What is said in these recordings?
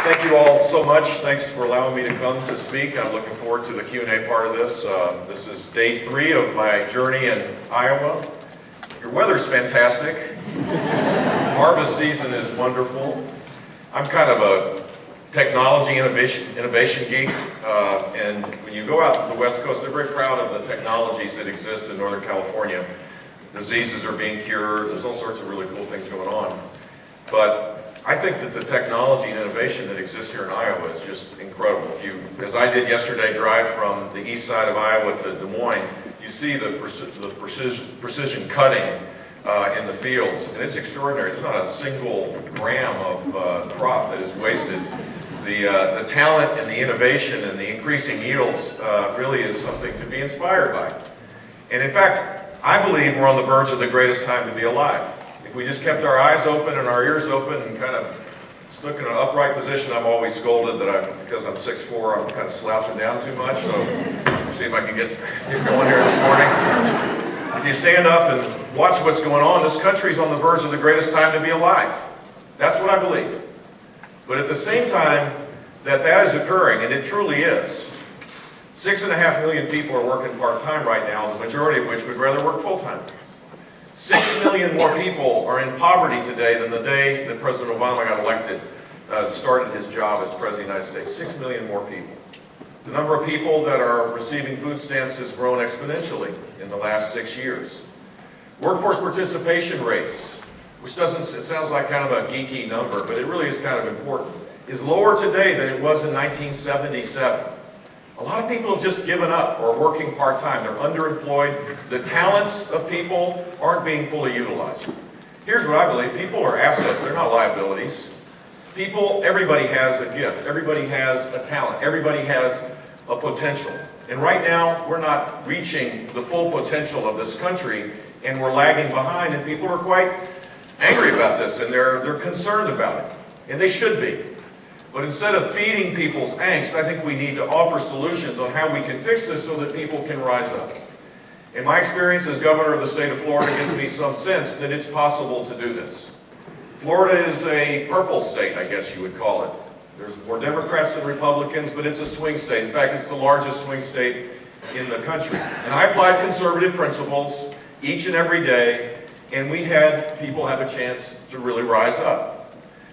Thank you all so much. Thanks for allowing me to come to speak. I'm looking forward to the Q&A part of this. This is day 3 of my journey in Iowa. Your weather's fantastic. Harvest season is wonderful. I'm kind of a technology innovation geek, and when you go out to the West Coast, they're very proud of the technologies that exist in Northern California. Diseases are being cured. There's all sorts of really cool things going on. But I think that the technology and innovation that exists here in Iowa is just incredible. If you, as I did yesterday, drive from the east side of Iowa to Des Moines, you see the precision cutting in the fields, and it's extraordinary. There's not a single gram of crop that is wasted. The talent and the innovation and the increasing yields really is something to be inspired by. And in fact, I believe we're on the verge of the greatest time to be alive. If we just kept our eyes open and our ears open and kind of stuck in an upright position, I'm always scolded that because I'm 6'4", I'm kind of slouching down too much, so let's see if I can get going here this morning. If you stand up and watch what's going on, this country's on the verge of the greatest time to be alive. That's what I believe. But at the same time that is occurring, and it truly is, 6.5 million people are working part-time right now, the majority of which would rather work full-time. 6 million more people are in poverty today than the day that President Obama got elected, started his job as President of the United States. 6 million more people. The number of people that are receiving food stamps has grown exponentially in the last 6 years. Workforce participation rates, which it sounds like kind of a geeky number, but it really is kind of important, is lower today than it was in 1977. A lot of people have just given up or are working part-time. They're underemployed. The talents of people aren't being fully utilized. Here's what I believe. People are assets. They're not liabilities. Everybody has a gift. Everybody has a talent. Everybody has a potential. And right now, we're not reaching the full potential of this country, and we're lagging behind, and people are quite angry about this, and they're concerned about it. And they should be. But instead of feeding people's angst, I think we need to offer solutions on how we can fix this so that people can rise up. And my experience as governor of the state of Florida gives me some sense that it's possible to do this. Florida is a purple state, I guess you would call it. There's more Democrats than Republicans, but it's a swing state. In fact, it's the largest swing state in the country. And I applied conservative principles each and every day, and we had people have a chance to really rise up.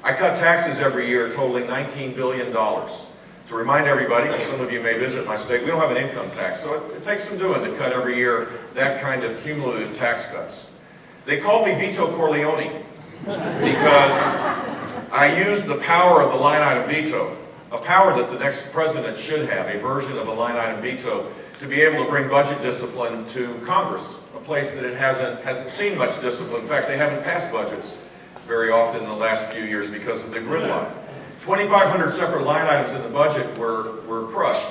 I cut taxes every year totaling $19 billion. To remind everybody, because some of you may visit my state, we don't have an income tax, so it takes some doing to cut every year that kind of cumulative tax cuts. They called me Veto Corleone because I used the power of the line item veto, a power that the next president should have, a version of a line item veto, to be able to bring budget discipline to Congress, a place that it hasn't seen much discipline. In fact, they haven't passed budgets very often in the last few years because of the gridlock. 2,500 separate line items in the budget were crushed,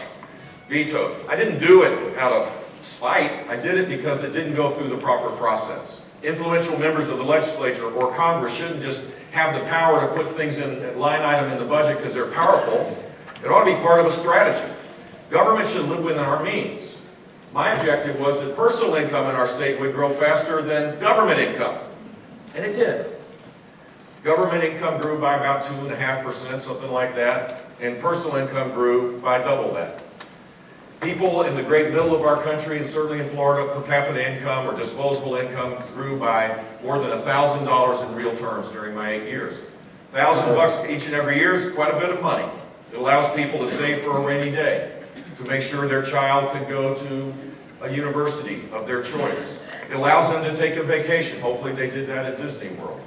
vetoed. I didn't do it out of spite. I did it because it didn't go through the proper process. Influential members of the legislature or Congress shouldn't just have the power to put things in a line item in the budget because they're powerful. It ought to be part of a strategy. Government should live within our means. My objective was that personal income in our state would grow faster than government income, and it did. Government income grew by about 2.5%, something like that, and personal income grew by double that. People in the great middle of our country, and certainly in Florida, per capita income or disposable income grew by more than $1,000 in real terms during my 8 years. $1,000 each and every year is quite a bit of money. It allows people to save for a rainy day, to make sure their child can go to a university of their choice. It allows them to take a vacation. Hopefully they did that at Disney World.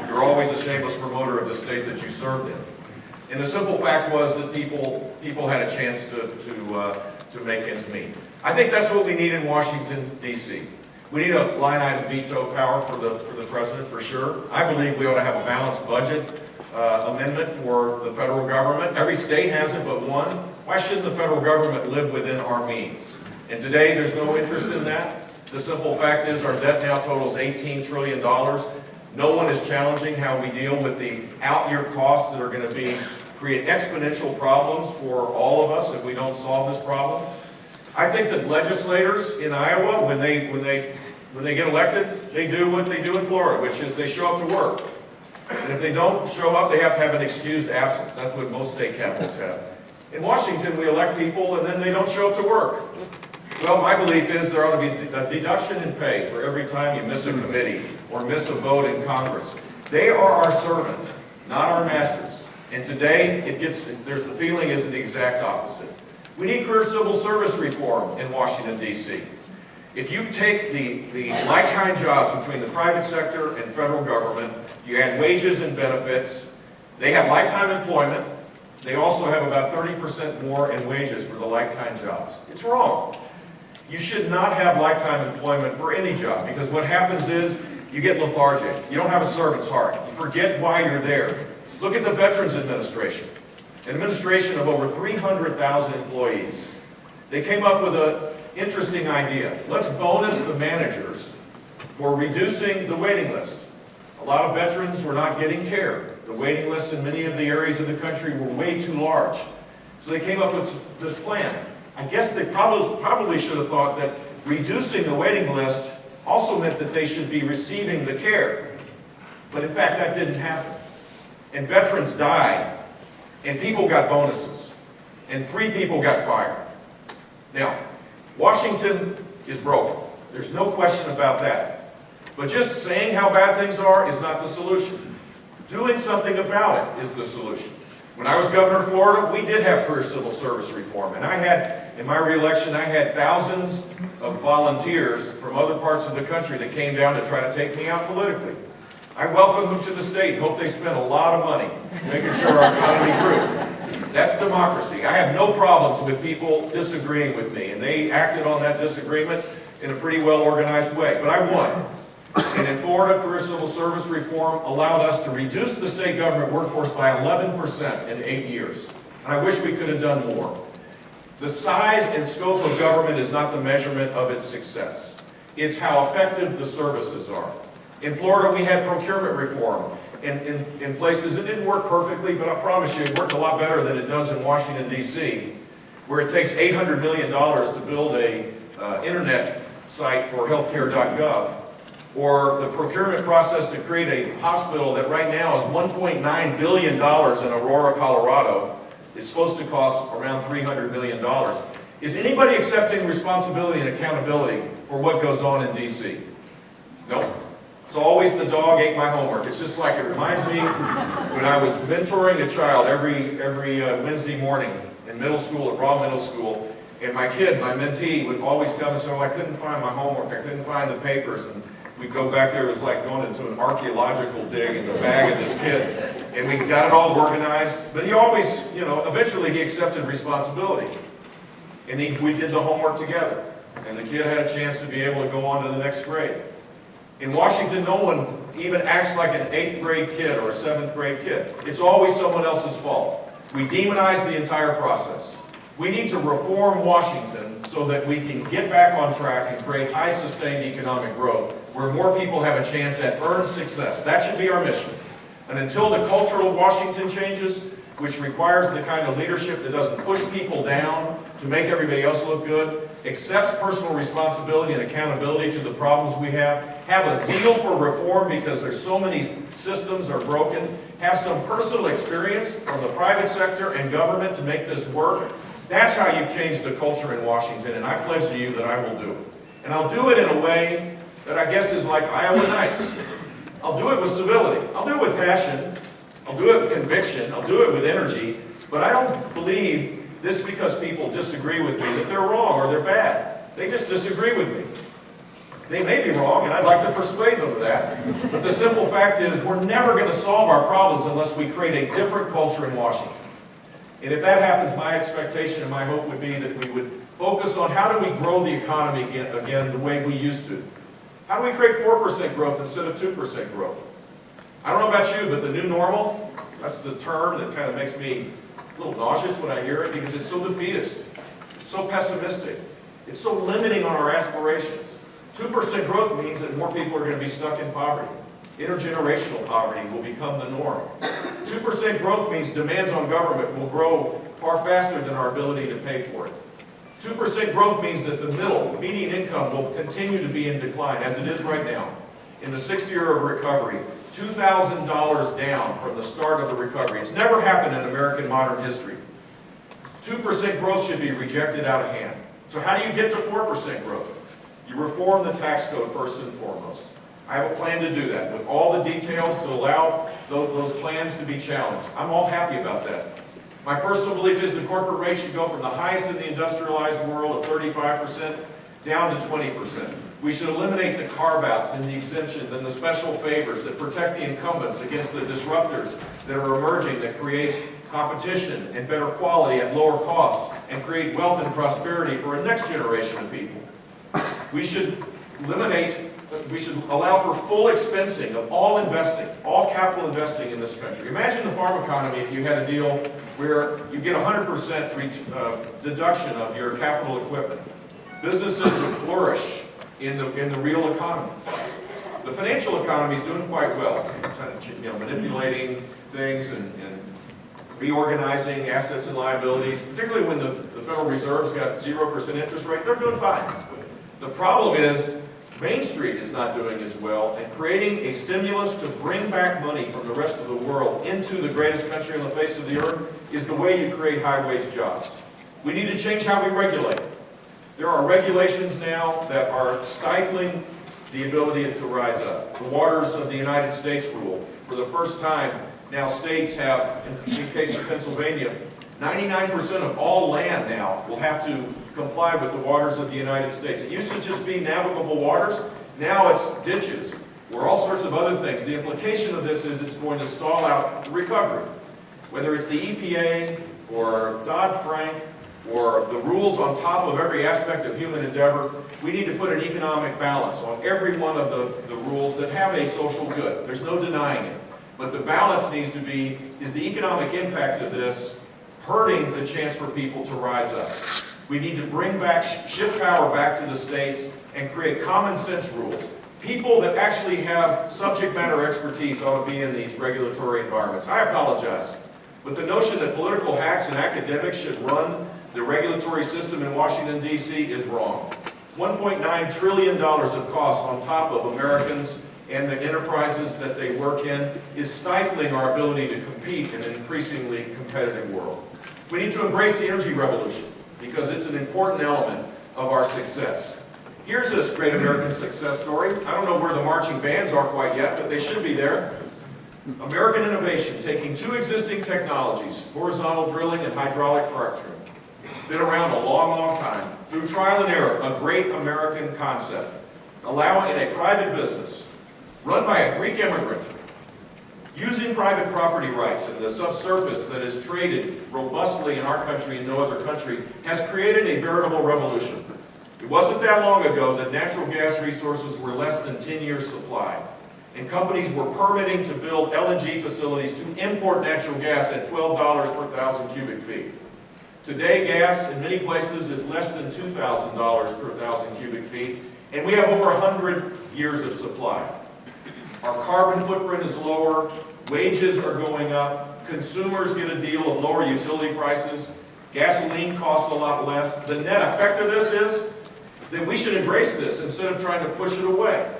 You're always a shameless promoter of the state that you served in. And the simple fact was that people had a chance to make ends meet. I think that's what we need in Washington, D.C. We need a line item veto power for the president, for sure. I believe we ought to have a balanced budget amendment for the federal government. Every state has it but one. Why shouldn't the federal government live within our means? And today, there's no interest in that. The simple fact is our debt now totals $18 trillion. No one is challenging how we deal with the out-year costs that are going to create exponential problems for all of us if we don't solve this problem. I think that legislators in Iowa, when they get elected, they do what they do in Florida, which is they show up to work. And if they don't show up, they have to have an excused absence. That's what most state capitals have. In Washington, we elect people and then they don't show up to work. Well, my belief is there ought to be a deduction in pay for every time you miss a committee or miss a vote in Congress. They are our servant, not our masters. And today, the feeling is the exact opposite. We need career civil service reform in Washington, D.C. If you take the like-kind jobs between the private sector and federal government, you add wages and benefits, they have lifetime employment. They also have about 30% more in wages for the like-kind jobs. It's wrong. You should not have lifetime employment for any job, because what happens is you get lethargic. You don't have a servant's heart. You forget why you're there. Look at the Veterans Administration, an administration of over 300,000 employees. They came up with an interesting idea. Let's bonus the managers for reducing the waiting list. A lot of veterans were not getting care. The waiting lists in many of the areas of the country were way too large. So they came up with this plan. I guess they probably should have thought that reducing the waiting list also meant that they should be receiving the care. But in fact, that didn't happen. And veterans died, and people got bonuses, and 3 people got fired. Now, Washington is broken. There's no question about that. But just saying how bad things are is not the solution. Doing something about it is the solution. When I was governor of Florida, we did have career civil service reform, and in my re-election, I had thousands of volunteers from other parts of the country that came down to try to take me out politically. I welcomed them to the state, hope they spent a lot of money making sure our economy grew. That's democracy. I have no problems with people disagreeing with me, and they acted on that disagreement in a pretty well-organized way, but I won. And in Florida, career civil service reform allowed us to reduce the state government workforce by 11% in 8 years. And I wish we could have done more. The size and scope of government is not the measurement of its success. It's how effective the services are. In Florida, we had procurement reform. In places, it didn't work perfectly, but I promise you, it worked a lot better than it does in Washington, D.C., where it takes $800 million to build a internet site for healthcare.gov. Or the procurement process to create a hospital that right now is $1.9 billion in Aurora, Colorado. It's supposed to cost around $300 million. Is anybody accepting responsibility and accountability for what goes on in D.C.? Nope. It's always the dog ate my homework. It's just like, it reminds me when I was mentoring a child every Wednesday morning in middle school, at Raw Middle School, and my kid, my mentee, would always come and say, oh, I couldn't find my homework, I couldn't find the papers. And we'd go back there, it was like going into an archaeological dig in the bag of this kid. And we got it all organized, but he always, eventually he accepted responsibility. And we did the homework together. And the kid had a chance to be able to go on to the next grade. In Washington, no one even acts like an 8th grade kid or a 7th grade kid. It's always someone else's fault. We demonize the entire process. We need to reform Washington so that we can get back on track and create high sustained economic growth where more people have a chance at earned success. That should be our mission. And until the culture of Washington changes, which requires the kind of leadership that doesn't push people down to make everybody else look good, accepts personal responsibility and accountability to the problems we have a zeal for reform because there's so many systems are broken, have some personal experience from the private sector and government to make this work. That's how you change the culture in Washington, and I pledge to you that I will do it. And I'll do it in a way that I guess is like Iowa nice. I'll do it with civility. I'll do it with passion. I'll do it with conviction. I'll do it with energy. But I don't believe this because people disagree with me that they're wrong or they're bad. They just disagree with me. They may be wrong, and I'd like to persuade them of that. But the simple fact is we're never going to solve our problems unless we create a different culture in Washington. And if that happens, my expectation and my hope would be that we would focus on how do we grow the economy again the way we used to. How do we create 4% growth instead of 2% growth? I don't know about you, but the new normal, that's the term that kind of makes me a little nauseous when I hear it because it's so defeatist. It's so pessimistic. It's so limiting on our aspirations. 2% growth means that more people are going to be stuck in poverty. Intergenerational poverty will become the norm. 2% growth means demands on government will grow far faster than our ability to pay for it. 2% growth means that the median income will continue to be in decline, as it is right now. in the 6th year of recovery, $2,000 down from the start of the recovery. It's never happened in American modern history. 2% growth should be rejected out of hand. So how do you get to 4% growth? You reform the tax code first and foremost. I have a plan to do that with all the details to allow those plans to be challenged. I'm all happy about that. My personal belief is the corporate rate should go from the highest in the industrialized world of 35% down to 20%. We should eliminate the carve-outs and the exemptions and the special favors that protect the incumbents against the disruptors that are emerging, that create competition and better quality at lower costs and create wealth and prosperity for a next generation of people. We should allow for full expensing of all investing, all capital investing in this country. Imagine the farm economy if you had a deal where you get 100% deduction of your capital equipment. Businesses would flourish in the real economy. The financial economy is doing quite well, manipulating things and reorganizing assets and liabilities, particularly when the Federal Reserve's got 0% interest rate. They're doing fine. The problem is Main Street is not doing as well, and creating a stimulus to bring back money from the rest of the world into the greatest country on the face of the earth is the way you create high-wage jobs. We need to change how we regulate. There are regulations now that are stifling the ability to rise up. The Waters of the United States rule. For the first time, now states have, in the case of Pennsylvania, 99% of all land now will have to comply with the waters of the United States. It used to just be navigable waters. Now it's ditches or all sorts of other things. The implication of this is it's going to stall out the recovery. Whether it's the EPA or Dodd-Frank or the rules on top of every aspect of human endeavor, we need to put an economic balance on every one of the rules that have a social good. There's no denying it. But the balance needs to be, is the economic impact of this hurting the chance for people to rise up? We need to bring back, shift power back to the states and create common sense rules. People that actually have subject matter expertise ought to be in these regulatory environments. I apologize, but the notion that political hacks and academics should run the regulatory system in Washington, D.C. is wrong. $1.9 trillion of costs on top of Americans and the enterprises that they work in is stifling our ability to compete in an increasingly competitive world. We need to embrace the energy revolution because it's an important element of our success. Here's this great American success story. I don't know where the marching bands are quite yet, but they should be there. American innovation, taking two existing technologies, horizontal drilling and hydraulic fracturing. Been around a long, long time. Through trial and error, a great American concept. Allowing a private business, run by a Greek immigrant, using private property rights and the subsurface that is traded robustly in our country and no other country, has created a veritable revolution. It wasn't that long ago that natural gas resources were less than 10 years' supply, and companies were permitting to build LNG facilities to import natural gas at $12 per 1,000 cubic feet. Today, gas in many places is less than $2,000 per 1,000 cubic feet, and we have over 100 years of supply. Our carbon footprint is lower, wages are going up, consumers get a deal of lower utility prices, gasoline costs a lot less. The net effect of this is that we should embrace this instead of trying to push it away,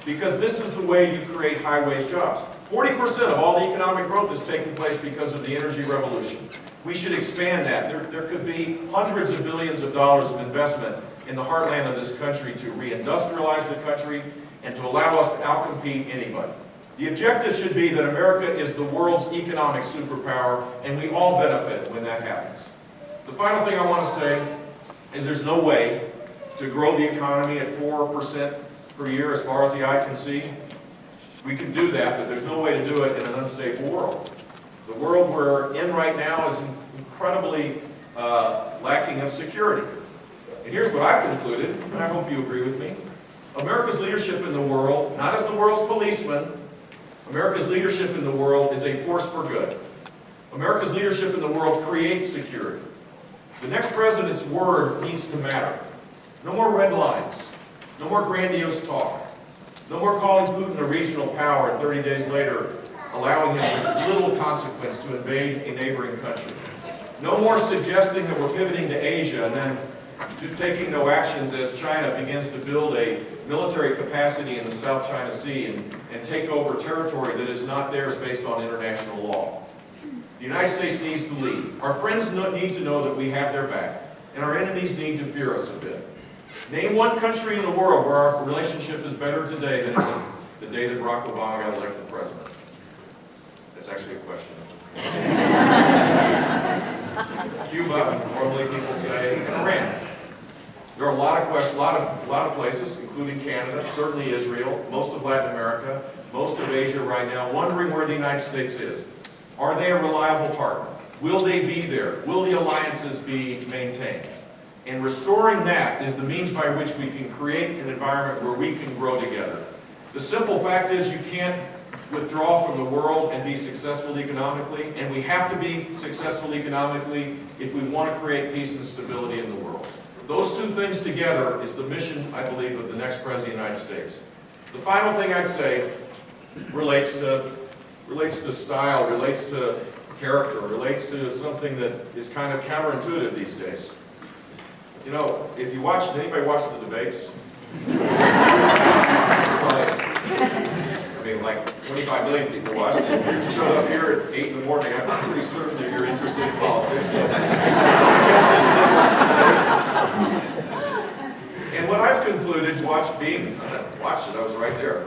because this is the way you create high-wage jobs. 40% of all the economic growth is taking place because of the energy revolution. We should expand that. There could be hundreds of billions of dollars of investment in the heartland of this country to reindustrialize the country and to allow us to outcompete anybody. The objective should be that America is the world's economic superpower, and we all benefit when that happens. The final thing I want to say is there's no way to grow the economy at 4% per year as far as the eye can see. We can do that, but there's no way to do it in an unstable world. The world we're in right now is incredibly lacking of security. And here's what I've concluded, and I hope you agree with me. America's leadership in the world, not as the world's policeman, America's leadership in the world is a force for good. America's leadership in the world creates security. The next president's word needs to matter. No more red lines. No more grandiose talk. No more calling Putin a regional power and 30 days later allowing him with little consequence to invade a neighboring country. No more suggesting that we're pivoting to Asia and then to taking no actions as China begins to build a military capacity in the South China Sea and take over territory that is not theirs based on international law. The United States needs to lead. Our friends need to know that we have their back, and our enemies need to fear us a bit. Name one country in the world where our relationship is better today than it was the day that Barack Obama got elected president. That's actually a question. Cuba, normally people say, and Iran. There are a lot of questions, a lot of places, including Canada, certainly Israel, most of Latin America, most of Asia right now, wondering where the United States is. Are they a reliable partner? Will they be there? Will the alliances be maintained? And restoring that is the means by which we can create an environment where we can grow together. The simple fact is you can't withdraw from the world and be successful economically, and we have to be successful economically if we want to create peace and stability in the world. Those two things together is the mission, I believe, of the next President of the United States. The final thing I'd say relates to style, relates to character, relates to something that is kind of counterintuitive these days. You know, if you watch, anybody watch the debates? Like 25 million people watched it. If you showed up here at 8 in the morning, I'm pretty certain that you're interested in politics. So and what I've concluded, watched it, I was right there.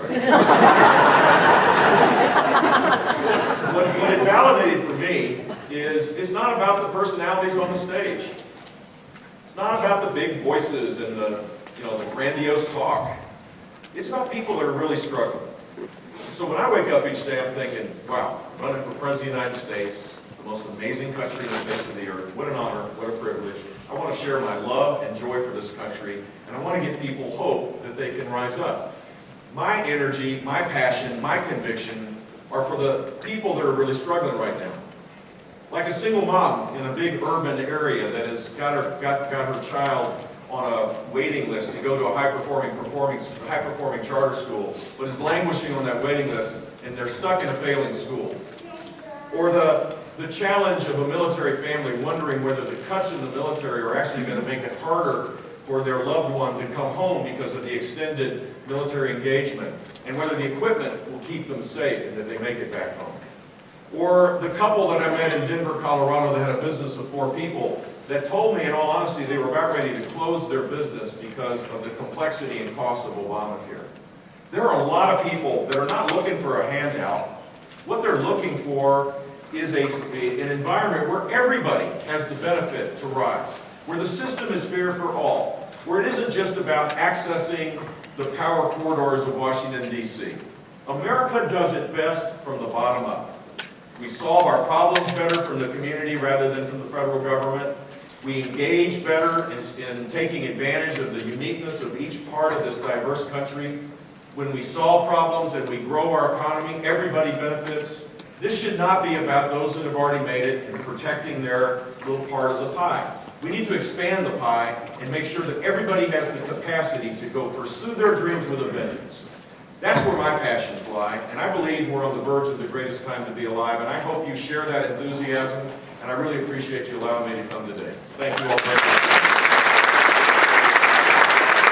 What it validated for me is it's not about the personalities on the stage. It's not about the big voices and the grandiose talk. It's about people that are really struggling. So when I wake up each day, I'm thinking, wow, running for President of the United States, the most amazing country on the face of the earth. What an honor, what a privilege. I want to share my love and joy for this country, and I want to give people hope that they can rise up. My energy, my passion, my conviction are for the people that are really struggling right now. Like a single mom in a big urban area that has got her child on a waiting list to go to a high-performing charter school, but is languishing on that waiting list, and they're stuck in a failing school. Or the challenge of a military family wondering whether the cuts in the military are actually going to make it harder for their loved one to come home because of the extended military engagement, and whether the equipment will keep them safe and that they make it back home. Or the couple that I met in Denver, Colorado that had a business of 4 people that told me, in all honesty, they were about ready to close their business because of the complexity and cost of Obamacare. There are a lot of people that are not looking for a handout. What they're looking for is an environment where everybody has the benefit to rise, where the system is fair for all, where it isn't just about accessing the power corridors of Washington, D.C. America does it best from the bottom up. We solve our problems better from the community rather than from the federal government. We engage better in taking advantage of the uniqueness of each part of this diverse country. When we solve problems and we grow our economy, everybody benefits. This should not be about those that have already made it and protecting their little part of the pie. We need to expand the pie and make sure that everybody has the capacity to go pursue their dreams with a vengeance. That's where my passions lie, and I believe we're on the verge of the greatest time to be alive, and I hope you share that enthusiasm, and I really appreciate you allowing me to come today. Thank you all very much.